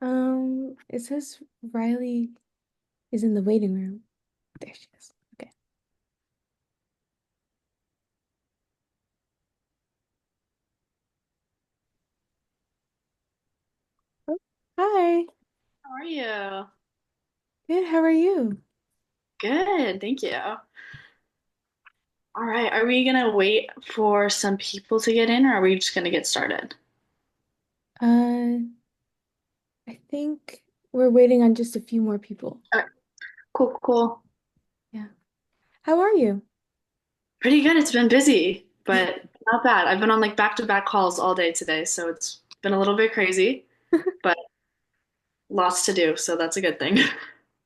It says Riley is in the waiting room. There she is. Okay. Oh, hi. How are you? Good. How are you? Good, thank you. All right, are we gonna wait for some people to get in, or are we just gonna get started? Uh, I think we're waiting on just a few more people. All right, cool, cool. Yeah. How are you? Pretty good. It's been busy, but not bad. I've been on like back-to-back calls all day today, so it's been a little bit crazy, but lots to do, so that's a good thing. Of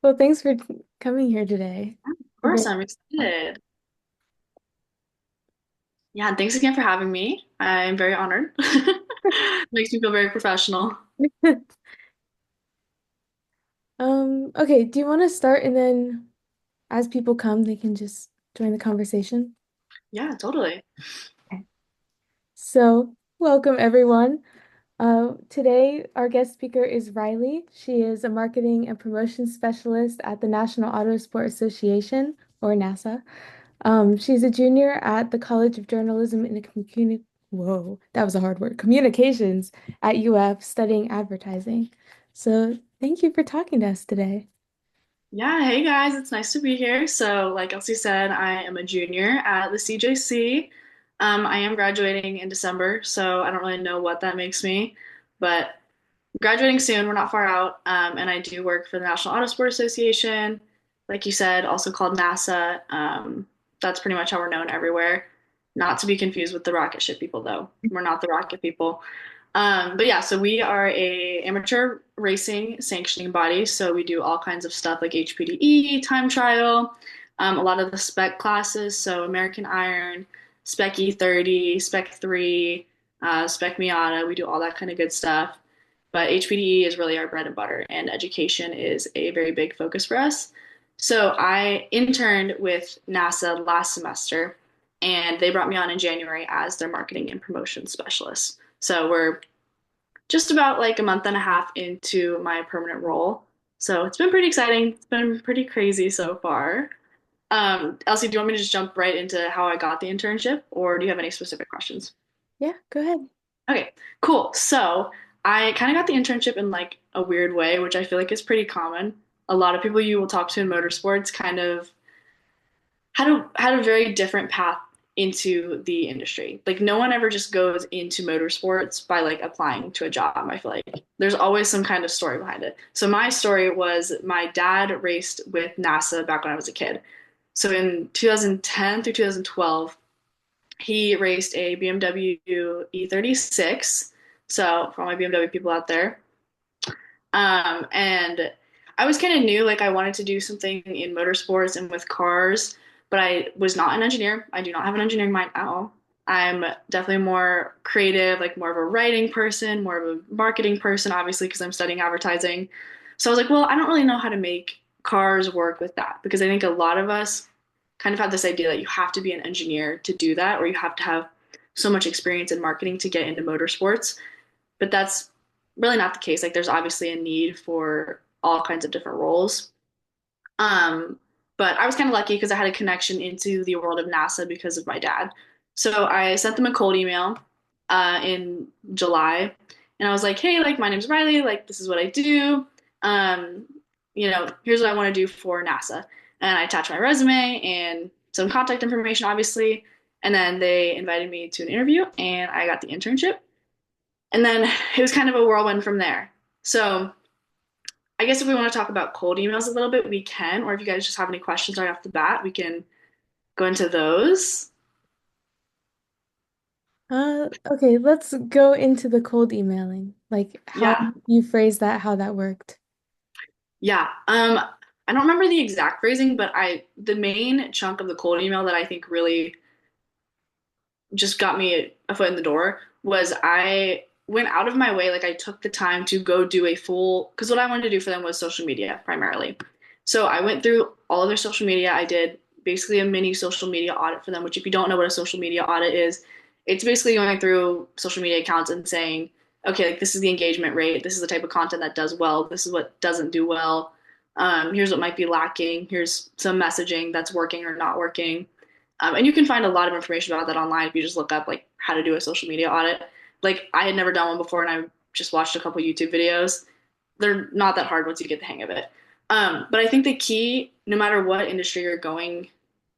Well, thanks for coming here today. We're course, very I'm excited. Yeah, and thanks again for having me. I'm very honored. Makes me feel very professional. Okay, do you want to start and then as people come, they can just join the conversation? Yeah, totally. Okay. So, welcome everyone. Today, our guest speaker is Riley. She is a marketing and promotion specialist at the National Auto Sport Association, or NASA. She's a junior at the College of Journalism and Whoa, that was a hard word. Communications at UF, studying advertising. So, thank you for talking to us today. Yeah, hey guys, it's nice to be here. So, like Elsie said, I am a junior at the CJC. I am graduating in December, so I don't really know what that makes me, but graduating soon. We're not far out. And I do work for the National Auto Sport Association, like you said, also called NASA. That's pretty much how we're known everywhere. Not to be confused with the rocket ship people, though. We're not the rocket people. But yeah, so we are a amateur racing sanctioning body. So we do all kinds of stuff like HPDE, time trial, a lot of the spec classes. So American Iron, Spec E30, Spec 3, Spec Miata. We do all that kind of good stuff. But HPDE is really our bread and butter, and education is a very big focus for us. So I interned with NASA last semester, and they brought me on in January as their marketing and promotion specialist. So we're just about like a month and a half into my permanent role. So it's been pretty exciting. It's been pretty crazy so far. Elsie, do you want me to just jump right into how I got the internship, or do you have any specific questions? Yeah, go ahead. Okay, cool. So I kind of got the internship in like a weird way, which I feel like is pretty common. A lot of people you will talk to in motorsports kind of had a very different path into the industry. Like no one ever just goes into motorsports by like applying to a job. I feel like there's always some kind of story behind it. So my story was my dad raced with NASA back when I was a kid. So in 2010 through 2012, he raced a BMW E36. So for all my BMW people out there, and I was kind of new, like I wanted to do something in motorsports and with cars, but I was not an engineer. I do not have an engineering mind at all. I'm definitely more creative, like more of a writing person, more of a marketing person, obviously, because I'm studying advertising. So I was like, well, I don't really know how to make cars work with that because I think a lot of us kind of have this idea that you have to be an engineer to do that, or you have to have so much experience in marketing to get into motorsports. But that's really not the case. Like there's obviously a need for all kinds of different roles. Um, but I was kind of lucky because I had a connection into the world of NASA because of my dad. So I sent them a cold email in July, and I was like, "Hey, like my name's Riley. Like this is what I do. Um, here's what I want to do for NASA." And I attached my resume and some contact information, obviously. And then they invited me to an interview, and I got the internship. And then it was kind of a whirlwind from there. So I guess if we want to talk about cold emails a little bit, we can. Or if you guys just have any questions right off the bat, we can go into those. Okay, let's go into the cold emailing. Like how Yeah. you phrase that, how that worked. Yeah. I don't remember the exact phrasing, but the main chunk of the cold email that I think really just got me a foot in the door was I went out of my way, like I took the time to go do a full, because what I wanted to do for them was social media primarily. So I went through all of their social media. I did basically a mini social media audit for them, which if you don't know what a social media audit is, it's basically going through social media accounts and saying, okay, like this is the engagement rate, this is the type of content that does well, this is what doesn't do well. Here's what might be lacking. Here's some messaging that's working or not working. And you can find a lot of information about that online if you just look up like how to do a social media audit. Like I had never done one before, and I just watched a couple YouTube videos. They're not that hard once you get the hang of it. But I think the key, no matter what industry you're going,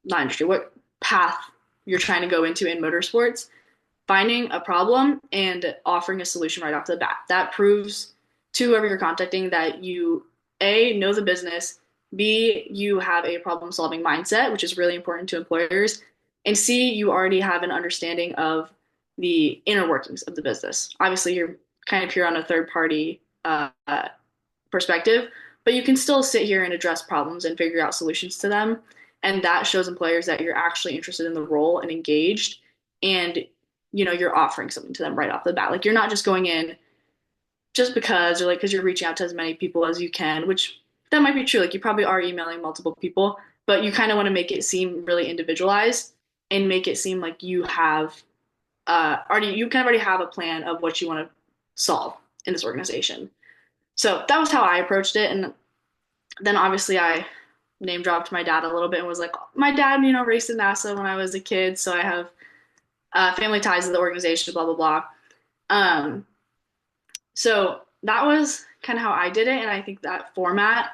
not industry, what path you're trying to go into in motorsports, finding a problem and offering a solution right off the bat. That proves to whoever you're contacting that you, A, know the business, B, you have a problem solving mindset, which is really important to employers, and C, you already have an understanding of the inner workings of the business. Obviously, you're kind of here on a third party perspective, but you can still sit here and address problems and figure out solutions to them. And that shows employers that you're actually interested in the role and engaged, and you're offering something to them right off the bat. Like you're not just going in just because, or like because you're reaching out to as many people as you can, which that might be true. Like you probably are emailing multiple people, but you kind of want to make it seem really individualized and make it seem like you have you kind of already have a plan of what you want to solve in this organization. So that was how I approached it. And then obviously I name dropped my dad a little bit and was like, my dad, raced in NASA when I was a kid. So I have family ties to the organization, blah, blah, blah. Um, so that was kind of how I did it. And I think that format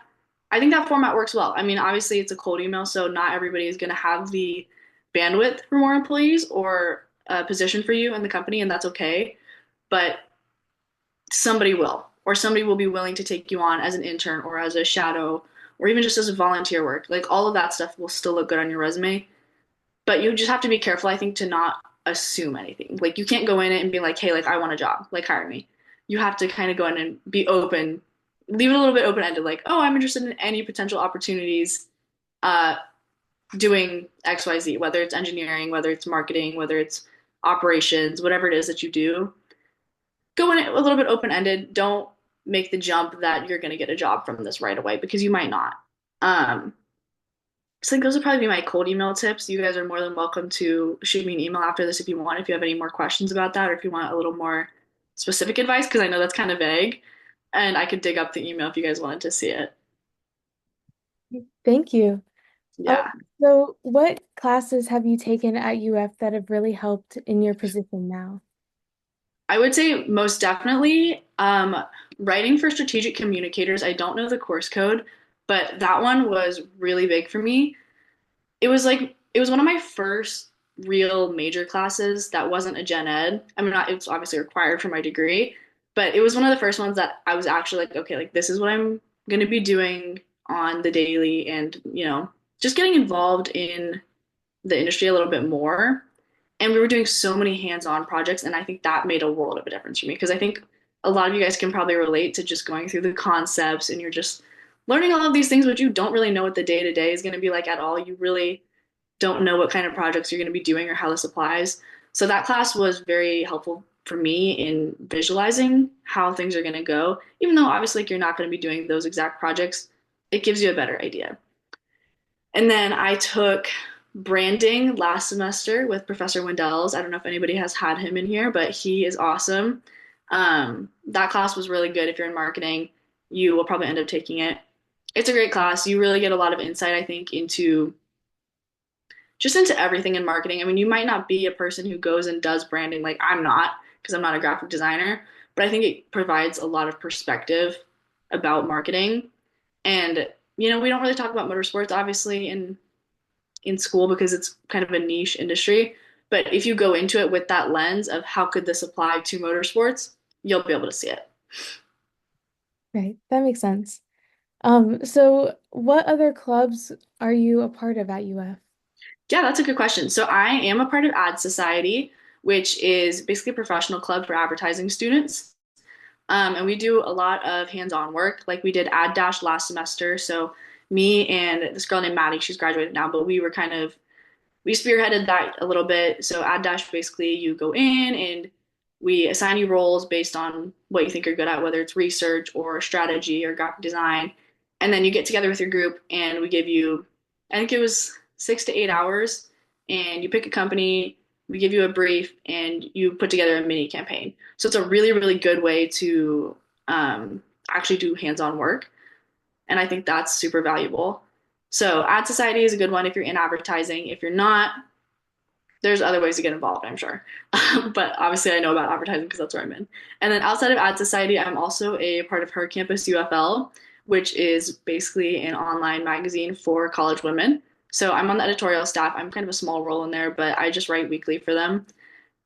works well. I mean, obviously it's a cold email, so not everybody is going to have the bandwidth for more employees or a position for you in the company, and that's okay. But somebody will, or somebody will be willing to take you on as an intern or as a shadow or even just as a volunteer work. Like all of that stuff will still look good on your resume, but you just have to be careful, I think, to not assume anything. Like you can't go in it and be like, hey, like I want a job, like hire me. You have to kind of go in and be open, leave it a little bit open ended, like, oh, I'm interested in any potential opportunities uh, doing XYZ, whether it's engineering, whether it's marketing, whether it's operations, whatever it is that you do. Go in it a little bit open ended. Don't make the jump that you're going to get a job from this right away because you might not. Um, so I think those would probably be my cold email tips. You guys are more than welcome to shoot me an email after this if you want, if you have any more questions about that, or if you want a little more specific advice, because I know that's kind of vague. And I could dig up the email if you guys wanted to see it. Thank you. Um, Yeah. so what classes have you taken at UF that have really helped in your position now? I would say most definitely writing for strategic communicators. I don't know the course code, but that one was really big for me. It was one of my first real major classes that wasn't a gen ed. I mean, not it's obviously required for my degree, but it was one of the first ones that I was actually like, okay, like this is what I'm going to be doing on the daily, and just getting involved in the industry a little bit more. And we were doing so many hands-on projects, and I think that made a world of a difference for me because I think a lot of you guys can probably relate to just going through the concepts and you're just learning all of these things, but you don't really know what the day-to-day is going to be like at all. You really don't know what kind of projects you're going to be doing or how this applies. So that class was very helpful for me in visualizing how things are going to go. Even though obviously like, you're not going to be doing those exact projects, it gives you a better idea. And then I took branding last semester with Professor Wendells. I don't know if anybody has had him in here, but he is awesome. That class was really good. If you're in marketing, you will probably end up taking it. It's a great class. You really get a lot of insight, I think, into everything in marketing. I mean, you might not be a person who goes and does branding like I'm not, because I'm not a graphic designer, but I think it provides a lot of perspective about marketing. And we don't really talk about motorsports obviously in school because it's kind of a niche industry. But if you go into it with that lens of how could this apply to motorsports, you'll be able to see it. Right, that makes sense. So what other clubs are you a part of at UF? Yeah, that's a good question. So I am a part of Ad Society, which is basically a professional club for advertising students. And we do a lot of hands-on work. Like we did Ad Dash last semester. So me and this girl named Maddie, she's graduated now, but we spearheaded that a little bit. So Ad Dash, basically you go in and we assign you roles based on what you think you're good at, whether it's research or strategy or graphic design. And then you get together with your group and we give you, I think it was 6 to 8 hours, and you pick a company. we give you a brief, and you put together a mini campaign. So it's a really, really good way to actually do hands-on work. And I think that's super valuable. So Ad Society is a good one if you're in advertising. If you're not, there's other ways to get involved, I'm sure. But obviously, I know about advertising because that's where I'm in. And then outside of Ad Society, I'm also a part of Her Campus UFL, which is basically an online magazine for college women. So I'm on the editorial staff. I'm kind of a small role in there, but I just write weekly for them.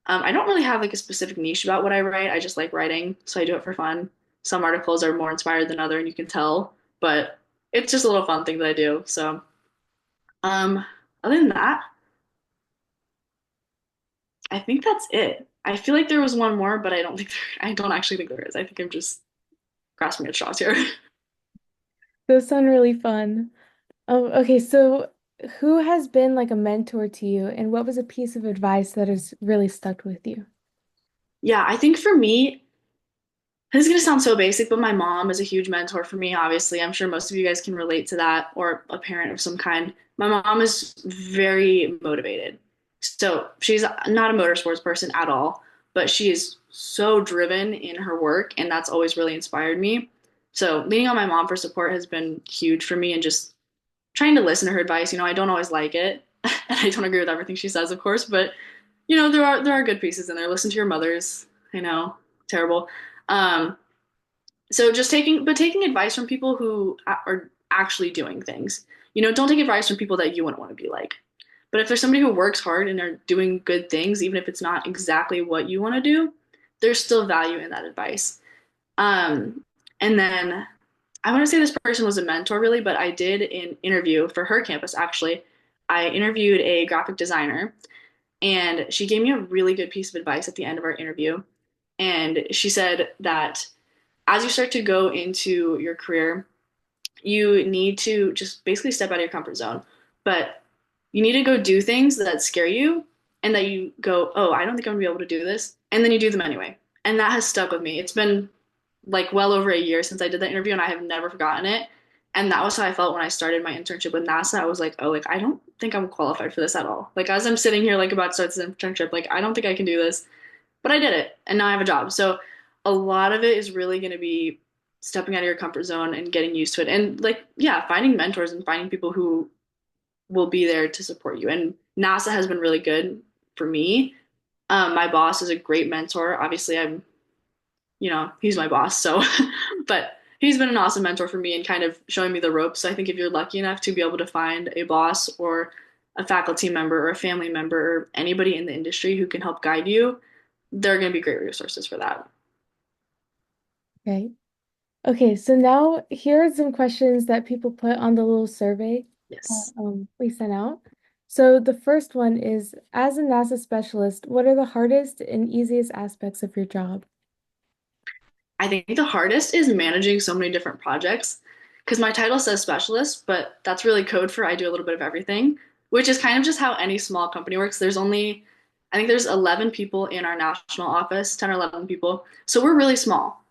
I don't really have like a specific niche about what I write. I just like writing, so I do it for fun. Some articles are more inspired than other, and you can tell, but it's just a little fun thing that I do. So, um, other than that, I think that's it. I feel like there was one more, but I don't actually think there is. I think I'm just grasping at straws here. Those sound really fun. Okay, so who has been like a mentor to you, and what was a piece of advice that has really stuck with you? Yeah, I think for me, this is gonna sound so basic, but my mom is a huge mentor for me, obviously. I'm sure most of you guys can relate to that, or a parent of some kind. My mom is very motivated. So she's not a motorsports person at all, but she is so driven in her work, and that's always really inspired me. So leaning on my mom for support has been huge for me, and just trying to listen to her advice. I don't always like it, and I don't agree with everything she says, of course, but there are good pieces in there. Listen to your mothers. I know, terrible. Um, so just taking advice from people who are actually doing things. Don't take advice from people that you wouldn't want to be like. But if there's somebody who works hard and are doing good things, even if it's not exactly what you want to do, there's still value in that advice. Um, and then I want to say this person was a mentor, really, but I did an interview for her campus, actually. I interviewed a graphic designer, and she gave me a really good piece of advice at the end of our interview. And she said that as you start to go into your career, you need to just basically step out of your comfort zone. But you need to go do things that scare you and that you go, oh, I don't think I'm gonna be able to do this. And then you do them anyway. And that has stuck with me. It's been like well over a year since I did that interview, and I have never forgotten it. And that was how I felt when I started my internship with NASA. I was like, oh, like I don't think I'm qualified for this at all. Like as I'm sitting here like about to start this internship, like I don't think I can do this. But I did it, and now I have a job. So a lot of it is really going to be stepping out of your comfort zone and getting used to it. And like, yeah, finding mentors and finding people who will be there to support you. And NASA has been really good for me. My boss is a great mentor. Obviously, he's my boss. So, but he's been an awesome mentor for me and kind of showing me the ropes. So I think if you're lucky enough to be able to find a boss or a faculty member or a family member or anybody in the industry who can help guide you, they're going to be great resources for that. Right. Okay, so now here are some questions that people put on the little survey Yes. we sent out. So the first one is, as a NASA specialist, what are the hardest and easiest aspects of your job? I think the hardest is managing so many different projects because my title says specialist, but that's really code for I do a little bit of everything, which is kind of just how any small company works. I think there's 11 people in our national office, 10 or 11 people. So we're really small.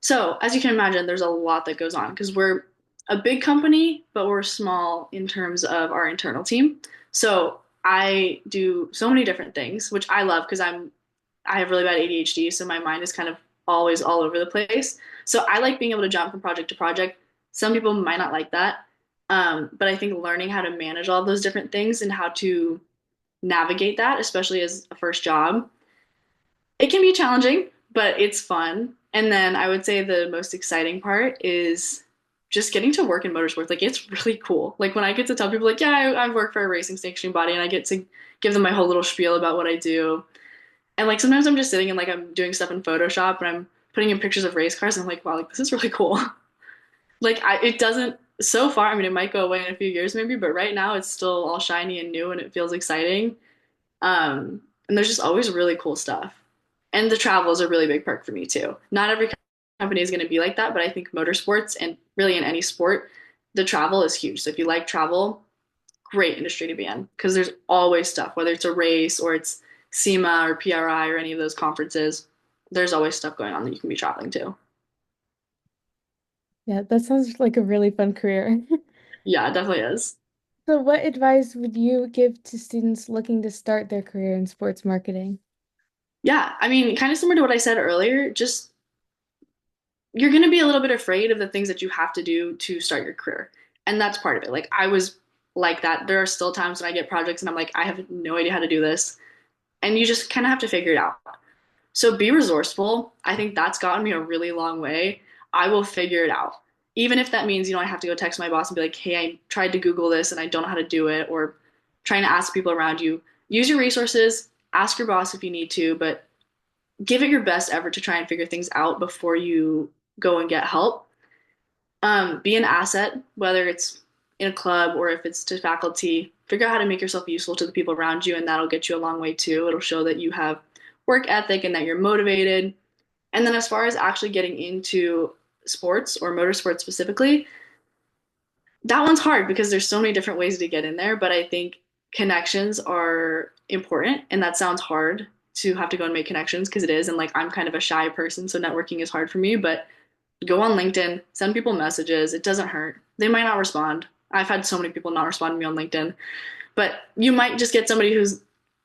So as you can imagine, there's a lot that goes on because we're a big company, but we're small in terms of our internal team. So I do so many different things, which I love because I have really bad ADHD, so my mind is kind of always all over the place. So I like being able to jump from project to project. Some people might not like that. But I think learning how to manage all those different things and how to navigate that, especially as a first job, it can be challenging, but it's fun. And then I would say the most exciting part is just getting to work in motorsports. Like it's really cool. Like when I get to tell people like, yeah, I work for a racing sanctioning body and I get to give them my whole little spiel about what I do. And like sometimes I'm just sitting and like I'm doing stuff in Photoshop and I'm putting in pictures of race cars and I'm like, wow, like this is really cool. It doesn't so far, I mean it might go away in a few years maybe, but right now it's still all shiny and new and it feels exciting. And there's just always really cool stuff. And the travel is a really big perk for me too. Not every company is going to be like that, but I think motorsports and really in any sport, the travel is huge. So if you like travel, great industry to be in because there's always stuff, whether it's a race or it's SEMA or PRI or any of those conferences, there's always stuff going on that you can be traveling to. Yeah, that sounds like a really fun career. Yeah, it definitely is. So, what advice would you give to students looking to start their career in sports marketing? Yeah, I mean, kind of similar to what I said earlier, just you're going to be a little bit afraid of the things that you have to do to start your career. And that's part of it. Like I was like that. There are still times when I get projects and I'm like, I have no idea how to do this. And you just kind of have to figure it out. So be resourceful. I think that's gotten me a really long way. I will figure it out. Even if that means, I have to go text my boss and be like, hey, I tried to Google this and I don't know how to do it, or trying to ask people around you. Use your resources, ask your boss if you need to, but give it your best effort to try and figure things out before you go and get help. Be an asset, whether it's in a club or if it's to faculty. Figure out how to make yourself useful to the people around you, and that'll get you a long way too. It'll show that you have work ethic and that you're motivated. And then, as far as actually getting into sports or motorsports specifically, that one's hard because there's so many different ways to get in there. But I think connections are important, and that sounds hard to have to go and make connections because it is. And like, I'm kind of a shy person, so networking is hard for me. But go on LinkedIn, send people messages. It doesn't hurt. They might not respond. I've had so many people not respond to me on LinkedIn, but you might just get somebody who's,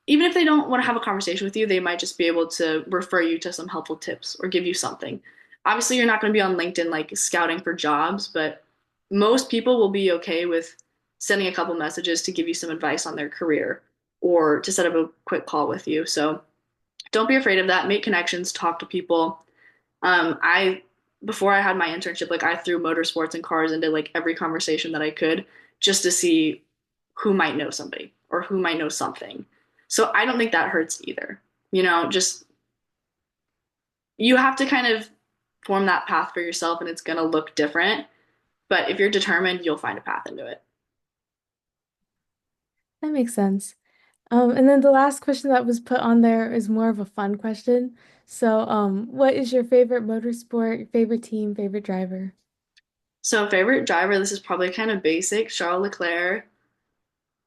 even if they don't want to have a conversation with you, they might just be able to refer you to some helpful tips or give you something. Obviously, you're not going to be on LinkedIn like scouting for jobs, but most people will be okay with sending a couple messages to give you some advice on their career or to set up a quick call with you. So don't be afraid of that. Make connections, talk to people. I before I had my internship, like I threw motorsports and cars into like every conversation that I could just to see who might know somebody or who might know something. So I don't think that hurts either. Just you have to kind of form that path for yourself and it's going to look different. But if you're determined, you'll find a path into it. That makes sense. And then the last question that was put on there is more of a fun question. So, what is your favorite motorsport, favorite team, favorite driver? So, favorite driver, this is probably kind of basic. Charles Leclerc.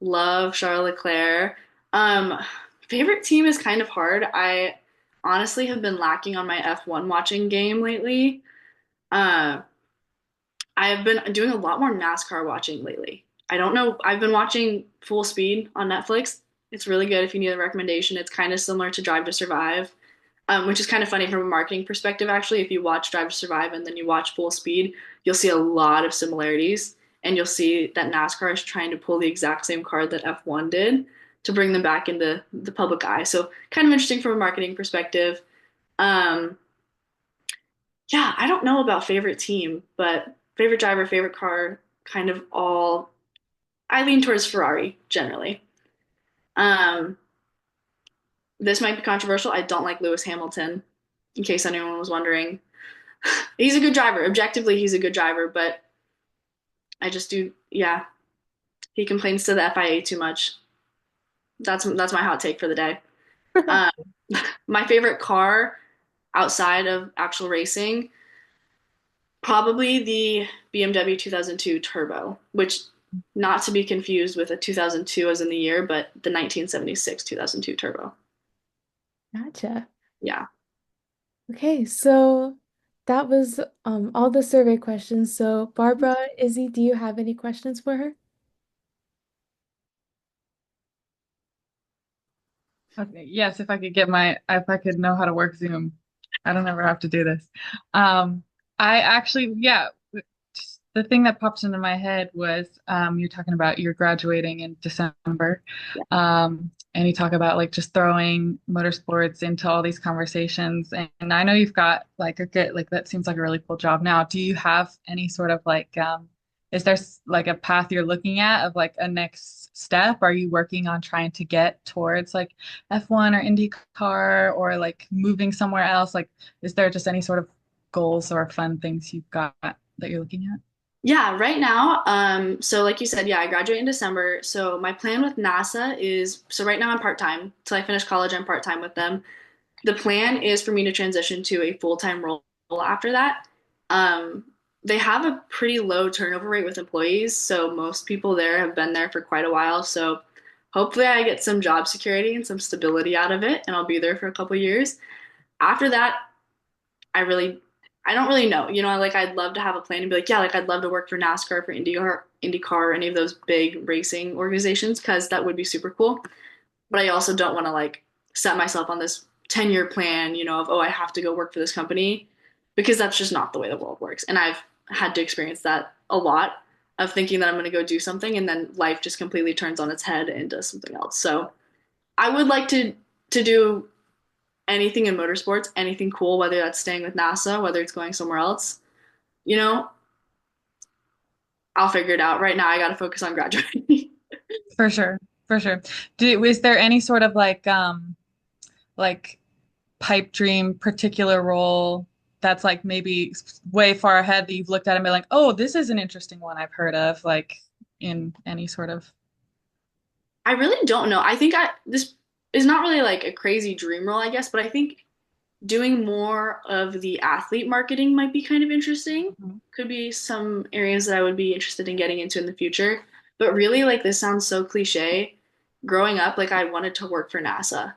Love Charles Leclerc. Um, Favorite team is kind of hard. I honestly have been lacking on my F1 watching game lately. Uh, I have been doing a lot more NASCAR watching lately. I don't know. I've been watching Full Speed on Netflix. It's really good if you need a recommendation. It's kind of similar to Drive to Survive, which is kind of funny from a marketing perspective, actually. If you watch Drive to Survive and then you watch Full Speed, you'll see a lot of similarities. And you'll see that NASCAR is trying to pull the exact same card that F1 did to bring them back into the public eye. So, kind of interesting from a marketing perspective. Um, yeah, I don't know about favorite team, but favorite driver, favorite car, kind of all. I lean towards Ferrari generally. Um, this might be controversial. I don't like Lewis Hamilton, in case anyone was wondering. He's a good driver. Objectively, he's a good driver, but I just do, yeah, he complains to the FIA too much. That's my hot take for the day. Um, my favorite car outside of actual racing, probably the BMW 2002 Turbo, which not to be confused with a 2002 as in the year, but the 1976 2002 Turbo. Gotcha. Yeah. Okay, so that was all the survey questions. So, Barbara, Izzy, do you have any questions for her? Okay, yes, if I could know how to work Zoom, I don't ever have to do this. I actually, yeah, just the thing that popped into my head was you're talking about you're graduating in December. Yeah. And you talk about like just throwing motorsports into all these conversations. And I know you've got like a good, like that seems like a really cool job now. Do you have any sort of like is there like a path you're looking at of like a next step? Are you working on trying to get towards like F1 or IndyCar or like moving somewhere else? Like, is there just any sort of goals or fun things you've got that you're looking at? Yeah, right now, so like you said, yeah, I graduate in December. So my plan with NASA is, so right now I'm part-time. Till I finish college, I'm part-time with them. The plan is for me to transition to a full-time role after that. Um, they have a pretty low turnover rate with employees, so most people there have been there for quite a while. So hopefully I get some job security and some stability out of it, and I'll be there for a couple years. After that, I don't really know. Like I'd love to have a plan and be like, yeah, like I'd love to work for NASCAR, for IndyCar, IndyCar or any of those big racing organizations because that would be super cool. But I also don't want to like set myself on this 10-year plan, of, oh, I have to go work for this company because that's just not the way the world works. And I've had to experience that a lot of thinking that I'm going to go do something and then life just completely turns on its head and does something else. So I would like to do anything in motorsports, anything cool, whether that's staying with NASA, whether it's going somewhere else, you know, I'll figure it out. Right now, I got to focus on graduating. For sure. For sure. Is there any sort of like pipe dream particular role that's like maybe way far ahead that you've looked at and been like, oh, this is an interesting one I've heard of, like in any sort of. I really don't know. I think this is not really like a crazy dream role, I guess, but I think doing more of the athlete marketing might be kind of interesting. Mhm. Could be some areas that I would be interested in getting into in the future. But really, like this sounds so cliche. Growing up, like I wanted to work for NASA.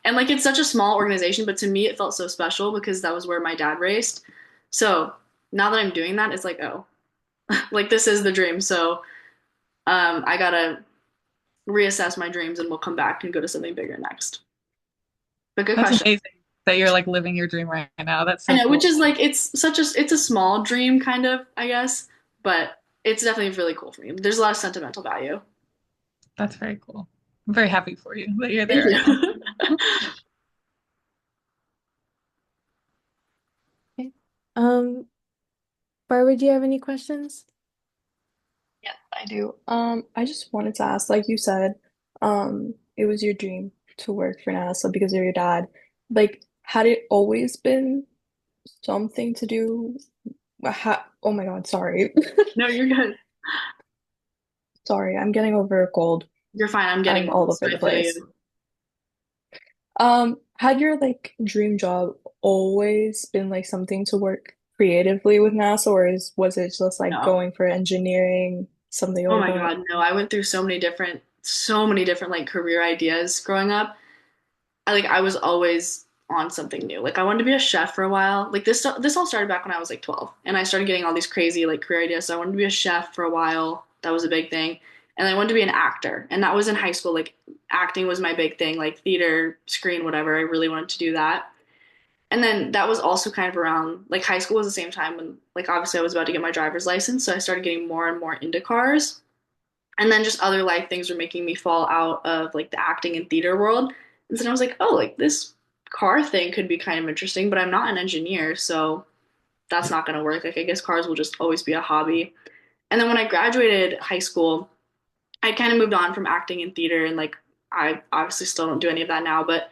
And like it's such a small organization, but to me it felt so special because that was where my dad raced. So now that I'm doing that, it's like, oh, like this is the dream. So I gotta reassess my dreams and we'll come back and go to something bigger next. But good That's question. amazing that you're like living your dream right now. That's I so know, which cool. is like it's a small dream kind of, I guess, but it's definitely really cool for me. There's a lot of sentimental value. That's very cool. I'm very happy for you that you're there Thank right now. you. Okay. Um, Barbara, do you have any questions? Yeah, I do. I just wanted to ask, like you said, it was your dream to work for NASA because of your dad. Like, had it always been something to do? Oh my God, sorry. No, you're good. Sorry, I'm getting over a cold. You're fine. I'm getting I'm all old, so over I the feel place. you. Had your like dream job always been like something to work creatively with NASA, or was it just like No. going for engineering, something Oh like my that? God, no. I went through so many different like career ideas growing up. I was always on something new. Like I wanted to be a chef for a while. Like this all started back when I was like 12, and I started getting all these crazy like career ideas. So I wanted to be a chef for a while. That was a big thing. And I wanted to be an actor, and that was in high school. Like acting was my big thing, like theater, screen, whatever. I really wanted to do that. And then that was also kind of around like high school was the same time when like obviously I was about to get my driver's license, so I started getting more and more into cars. And then just other life things were making me fall out of like the acting and theater world. And so I was like, oh, like this car thing could be kind of interesting, but I'm not an engineer, so that's not going to work. Like I guess cars will just always be a hobby. And then when I graduated high school, I kind of moved on from acting and theater, and like I obviously still don't do any of that now, but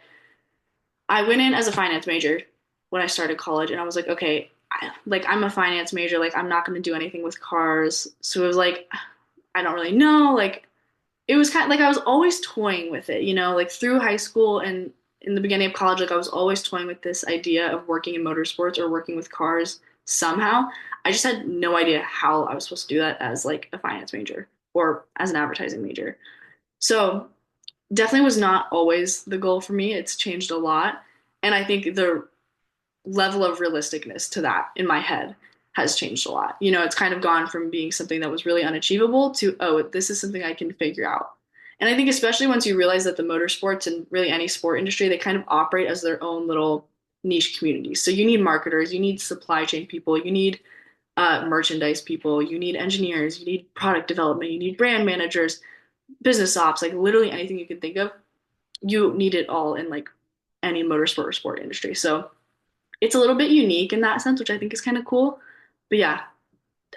I went in as a finance major when I started college, and I was like, okay, I'm a finance major, like I'm not going to do anything with cars. So it was like, I don't really know, like it was kind of like I was always toying with it, like through high school and in the beginning of college, like I was always toying with this idea of working in motorsports or working with cars somehow. I just had no idea how I was supposed to do that as like a finance major or as an advertising major. So definitely was not always the goal for me. It's changed a lot. And I think the level of realisticness to that in my head has changed a lot. It's kind of gone from being something that was really unachievable to, oh, this is something I can figure out. And I think especially once you realize that the motorsports and really any sport industry, they kind of operate as their own little niche communities. So you need marketers, you need supply chain people, you need merchandise people, you need engineers, you need product development, you need brand managers, business ops, like literally anything you can think of. You need it all in like any motorsport or sport industry. So it's a little bit unique in that sense, which I think is kind of cool. But yeah,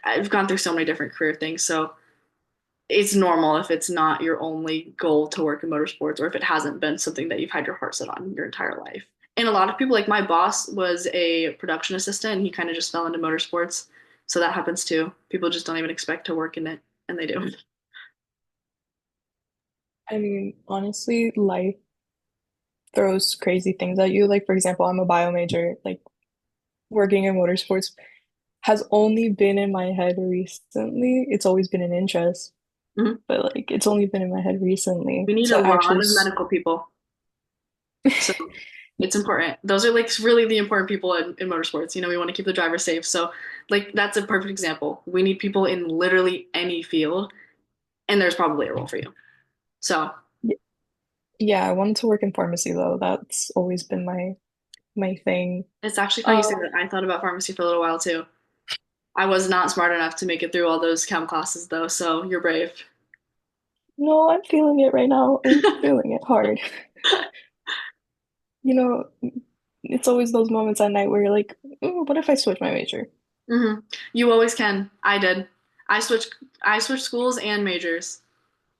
I've gone through so many different career things. So it's normal if it's not your only goal to work in motorsports or if it hasn't been something that you've had your heart set on your entire life. And a lot of people, like my boss was a production assistant and he kind of just fell into motorsports. So that happens too. People just don't even expect to work in it and they do. I mean, honestly, life throws crazy things at you. Like, for example, I'm a bio major. Like, working in motorsports has only been in my head recently. It's always been an interest, Mhm. but like, it's only been in my head recently We need a to actually, lot of medical people. So It's important. Those are like really the important people in motorsports. We want to keep the driver safe. So, like, that's a perfect example. We need people in literally any field, and there's probably a role for you. So, Y- Yeah, I wanted to work in pharmacy though. That's always been my thing. it's actually funny you say Um, that. I thought about pharmacy for a little while too. I was not smart enough to make it through all those chem classes though, so you're brave. no, I'm feeling it right now. I'm feeling it hard. You know, it's always those moments at night where you're like, "Ooh, what if I switch my major?" hmm You always can. I did. I switched I switched schools and majors.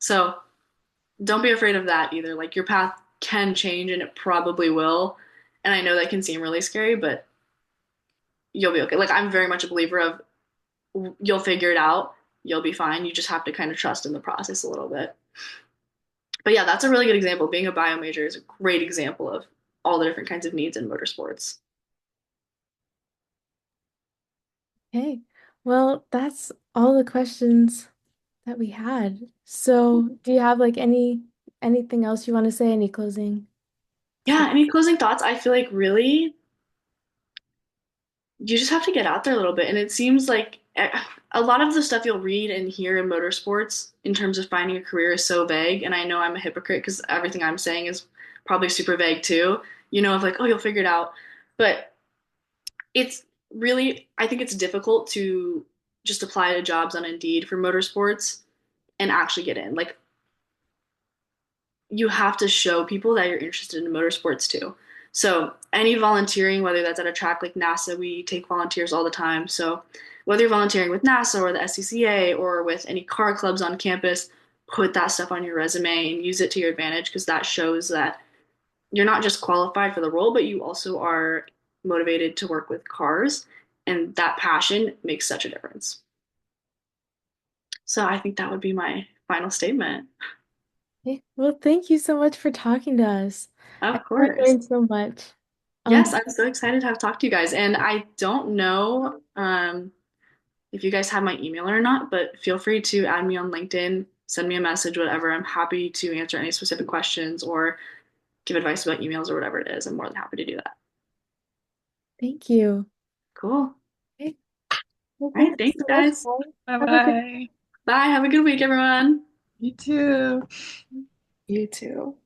So, don't be afraid of that either. Like your path can change and it probably will. And I know that can seem really scary, but you'll be okay. Like I'm very much a believer of you'll figure it out. You'll be fine. You just have to kind of trust in the process a little bit. But yeah, that's a really good example. Being a bio major is a great example of all the different kinds of needs in motorsports. Okay. Well, that's all the questions that we had. So, do you have like anything else you want to say? Any closing Yeah, statement? any closing thoughts? I feel like really you just have to get out there a little bit. And it seems like a lot of the stuff you'll read and hear in motorsports in terms of finding a career is so vague. And I know I'm a hypocrite because everything I'm saying is probably super vague too. Of like, oh, you'll figure it out. But it's really, I think it's difficult to just apply to jobs on Indeed for motorsports and actually get in. Like, you have to show people that you're interested in motorsports too. So any volunteering, whether that's at a track like NASA, we take volunteers all the time. So whether you're volunteering with NASA or the SCCA or with any car clubs on campus, put that stuff on your resume and use it to your advantage because that shows that you're not just qualified for the role, but you also are motivated to work with cars. And that passion makes such a difference. So I think that would be my final statement. Okay. Well, thank you so much for talking to us. I Of I course. learned so much. Yes, Um, I'm so excited to have talked to you guys. And I don't know if you guys have my email or not, but feel free to add me on LinkedIn, send me a message, whatever. I'm happy to answer any specific questions or give advice about emails or whatever it is. I'm more than happy to do that. Thank you. Cool. Okay. Well, All right. thank you Thanks, so much, guys. guys. Bye Have a good bye. Bye. Have a good week, everyone. You too. You too.